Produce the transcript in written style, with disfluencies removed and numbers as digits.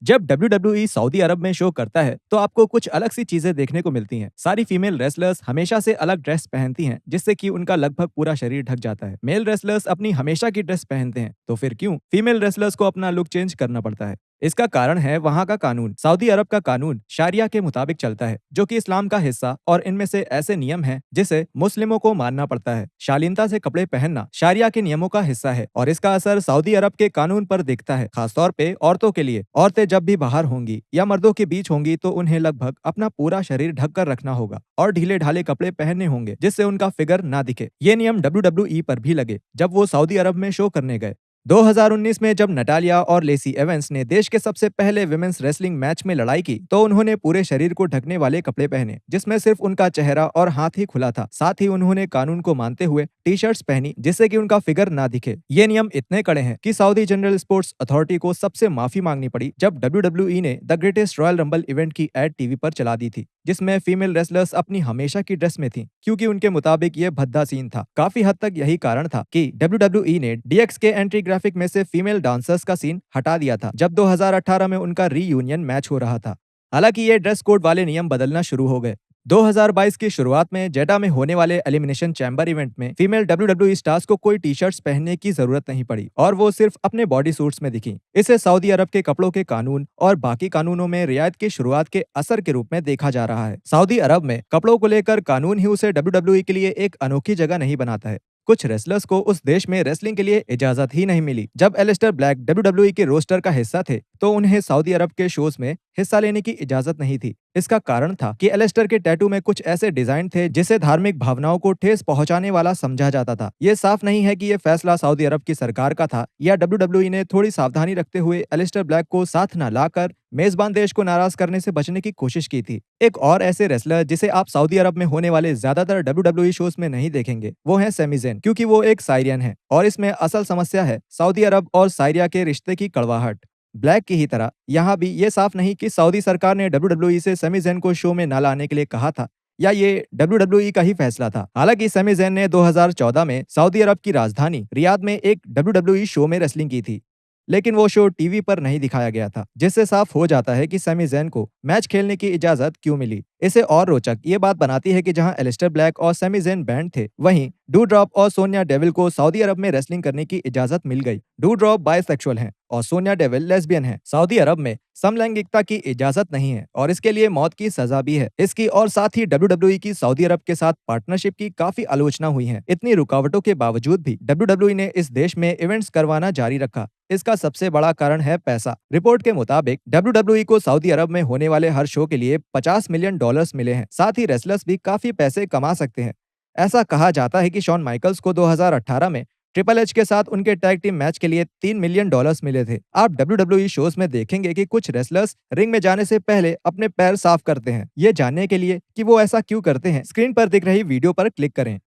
जब WWE Saudi अरब में show करता है तो आपको कुछ अलग सी चीजें देखने को मिलती हैं। सारी फीमेल रेसलर्स हमेशा से अलग ड्रेस पहनती हैं जिससे कि उनका लगभग पूरा शरीर ढक जाता है। मेल रेसलर्स अपनी हमेशा की ड्रेस पहनते हैं, तो फिर क्यों फीमेल रेसलर्स को अपना लुक चेंज करना पड़ता है? इसका कारण है वहाँ का कानून। सऊदी अरब का कानून शारिया के मुताबिक चलता है, जो कि इस्लाम का हिस्सा, और इनमें से ऐसे नियम हैं जिसे मुस्लिमों को मानना पड़ता है। शालीनता से कपड़े पहनना शारिया के नियमों का हिस्सा है और इसका असर सऊदी अरब के कानून पर दिखता है, खासतौर पे औरतों के लिए। औरतें जब भी बाहर होंगी या मर्दों के बीच होंगी तो उन्हें लगभग अपना पूरा शरीर ढक कर रखना होगा और ढीले ढाले कपड़े पहनने होंगे जिससे उनका फिगर ना दिखे। ये नियम WWE पर भी लगे जब वो सऊदी अरब में शो करने गए। 2019 में जब नटालिया और लेसी एवंस ने देश के सबसे पहले विमेंस रेसलिंग मैच में लड़ाई की तो उन्होंने पूरे शरीर को ढकने वाले कपड़े पहने जिसमें सिर्फ उनका चेहरा और हाथ ही खुला था। साथ ही उन्होंने कानून को मानते हुए टी शर्ट्स पहनी जिससे कि उनका फिगर ना दिखे। ये नियम इतने कड़े हैं कि सऊदी जनरल स्पोर्ट्स अथॉरिटी को सबसे माफी मांगनी पड़ी जब WWE ने the greatest royal rumble event की एड टीवी पर चला दी थी, जिसमें फीमेल रेसलर्स अपनी हमेशा की ड्रेस में थी, क्योंकि उनके मुताबिक ये भद्दा सीन था। काफी हद तक यही कारण था कि WWE ने DX के एंट्री ग्राफिक में से फीमेल डांसर्स का सीन हटा दिया था जब 2018 में उनका रीयूनियन मैच हो रहा था। हालांकि ये ड्रेस कोड वाले नियम बदलना शुरू हो गए। 2022 की शुरुआत में जेडा में होने वाले एलिमिनेशन चैम्बर इवेंट में फीमेल WWE स्टार्स को कोई टी शर्ट्स पहनने की जरूरत नहीं पड़ी और वो सिर्फ अपने बॉडी सूट्स में दिखी। इसे सऊदी अरब के कपड़ों के कानून और बाकी कानूनों में रियायत की शुरुआत के असर के रूप में देखा जा रहा है। सऊदी अरब में कपड़ों को लेकर कानून ही उसे WWE के लिए एक अनोखी जगह नहीं बनाता है। कुछ रेसलर्स को उस देश में रेसलिंग के लिए इजाजत ही नहीं मिली। जब एलिस्टर ब्लैक WWE के रोस्टर का हिस्सा थे तो उन्हें सऊदी अरब के शोज में हिस्सा लेने की इजाजत नहीं थी। इसका कारण था कि एलिस्टर के टैटू में कुछ ऐसे डिजाइन थे जिसे धार्मिक भावनाओं को ठेस पहुंचाने वाला समझा जाता था। ये साफ नहीं है कि ये फैसला सऊदी अरब की सरकार का था या WWE ने थोड़ी सावधानी रखते हुए एलिस्टर ब्लैक को साथ न लाकर मेजबान देश को नाराज करने से बचने की कोशिश की थी। एक और ऐसे रेसलर जिसे आप सऊदी अरब में होने वाले ज्यादातर WWE शोज में नहीं देखेंगे वो है सैमी ज़ेन, क्योंकि वो एक साइरियन है और इसमें असल समस्या है सऊदी अरब और साइरिया के रिश्ते की कड़वाहट। ब्लैक की ही तरह यहाँ भी ये साफ नहीं कि सऊदी सरकार ने WWE से सैमी ज़ेन को शो में न लाने के लिए कहा था या ये WWE का ही फैसला था। हालांकि सैमी ज़ेन ने 2014 में सऊदी अरब की राजधानी रियाद में एक WWE शो में रेसलिंग की थी, लेकिन वो शो टीवी पर नहीं दिखाया गया था, जिससे साफ हो जाता है कि सैमी ज़ेन को मैच खेलने की इजाजत क्यों मिली। इसे और रोचक ये बात बनाती है कि जहां एलिस्टर ब्लैक और सैमी ज़ेन बैंड थे, वहीं डूड्रॉप और सोनिया डेविल को सऊदी अरब में रेसलिंग करने की इजाजत मिल गई। डूड्रॉप बायसेक्सुअल हैं और सोनिया डेविल लेस्बियन हैं। सऊदी अरब में समलैंगिकता की इजाजत नहीं है और इसके लिए मौत की सजा भी है। इसकी और साथ ही WWE की सऊदी अरब के साथ पार्टनरशिप की काफी आलोचना हुई है। इतनी रुकावटों के बावजूद भी WWE ने इस देश में इवेंट्स करवाना जारी रखा। इसका सबसे बड़ा कारण है पैसा। रिपोर्ट के मुताबिक WWE को सऊदी अरब में होने वाले हर शो के लिए $50 मिलियन मिले हैं। साथ ही रेसलर्स भी काफी पैसे कमा सकते हैं। ऐसा कहा जाता है कि शॉन माइकल्स को 2018 में ट्रिपल एच के साथ उनके टैग टीम मैच के लिए $3 मिलियन मिले थे। आप WWE शोज में देखेंगे कि कुछ रेसलर्स रिंग में जाने से पहले अपने पैर साफ करते हैं। ये जानने के लिए कि वो ऐसा क्यों करते हैं, स्क्रीन पर दिख रही वीडियो पर क्लिक करें।